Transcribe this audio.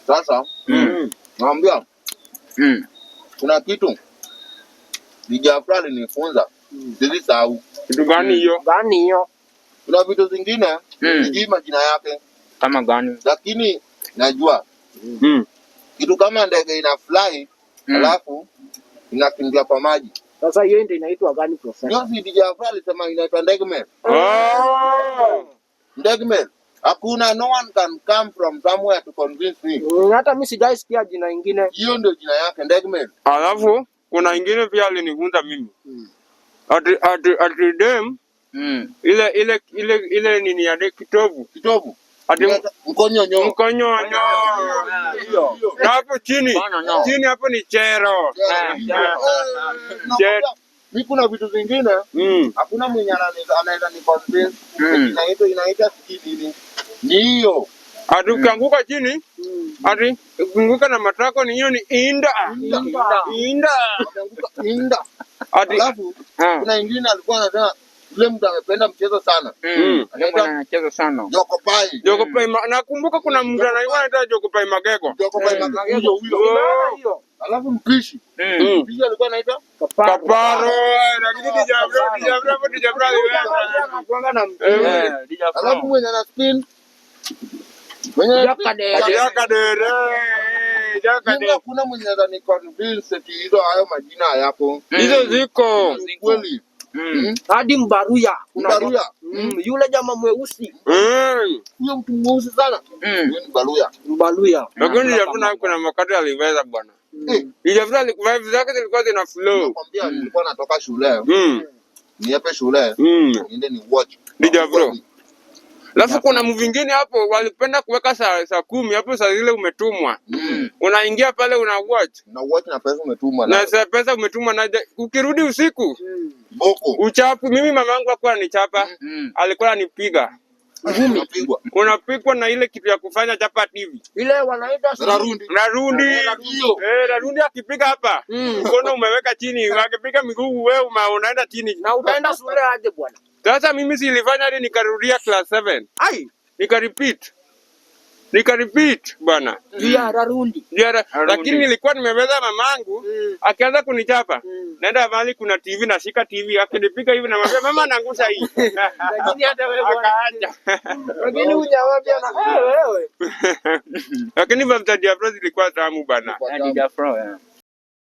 Sasa naambia kuna kitu Dijafra alinifunza silisahau. Kitu gani hiyo? Gani hiyo? Kuna vitu zingine sijui majina yake. Kama gani? Lakini najua. Kitu kama ndege ina fly alafu inakimbia kwa maji. Sasa hiyo ndio inaitwa gani professor? Ndio si Dijafra alisema inaitwa ndegman. Ndegman. Hakuna, no one can come from somewhere to convince me. Hata mimi sijaisikia jina ingine. Hiyo ndio jina yake ndegman. Alafu kuna ingine pia alinifunza mimi. Ati dem ile nini ya kitovu. Kitovu. Ati mkonyonyo. Mkonyonyo. Na hapo chini. Chini hapo ni chero. Mimi kuna vitu vingine hakuna mwenye anaweza ni convince. Inaitwa nini? Ni hiyo. Ati ukianguka chini, ati ukianguka na matako ni hiyo ni inda. Inda. Alafu kuna ingine alikuwa anasema yule mtu amependa mchezo sana. Anacheza sana. Jokopai. Nakumbuka kuna mtu anaitwa Jokopai Magego. Jokopai Magego huyo. Alafu mpishi. Mpishi alikuwa anaitwa Kaparo. Lakini Dijafra. Alafu mwenye ana spin. Jakadere. Kuna mwenye anani convince eti hizo hayo majina hayapo. Hizo ziko. Kweli. Hadi Mbaruya. Mbaruya. Yule jamaa mweusi. Huyo mtu mweusi sana. Ni Mbaruya. Lakini Dijafra kuna wakati aliweza bwana. Dijafra vibe zake zilikuwa zina flow. Nakwambia nilikuwa natoka shule. Niape shule. Niende ni watch Dijafra. Alafu kuna mwingine hapo walipenda kuweka saa 10 hapo saa zile umetumwa. Unaingia pale una watch. Na watch na pesa umetumwa. Na pesa umetumwa na ukirudi usiku. Boko. Uchapu. Mimi mama yangu alikuwa ananichapa. Alikuwa ananipiga. Unapigwa na ile kitu ya kufanya chapa TV. Ile wanaita Rarundi akipiga hapa. Mkono umeweka chini, akipiga miguu wewe unaenda chini. Na utaenda shule aje bwana? Sasa mimi silifanya hadi nikarudia class 7. Nikarepeat bwana. Ya Rarundi. Lakini nilikuwa nimebeza mamangu, akianza kunichapa. Naenda mahali kuna TV nashika TV, akinipiga hivi na mama naangusha hii. Lakini hata wewe akaacha. Lakini hujawapia na wewe. Lakini Dijafra ilikuwa tamu bana. Dijafra.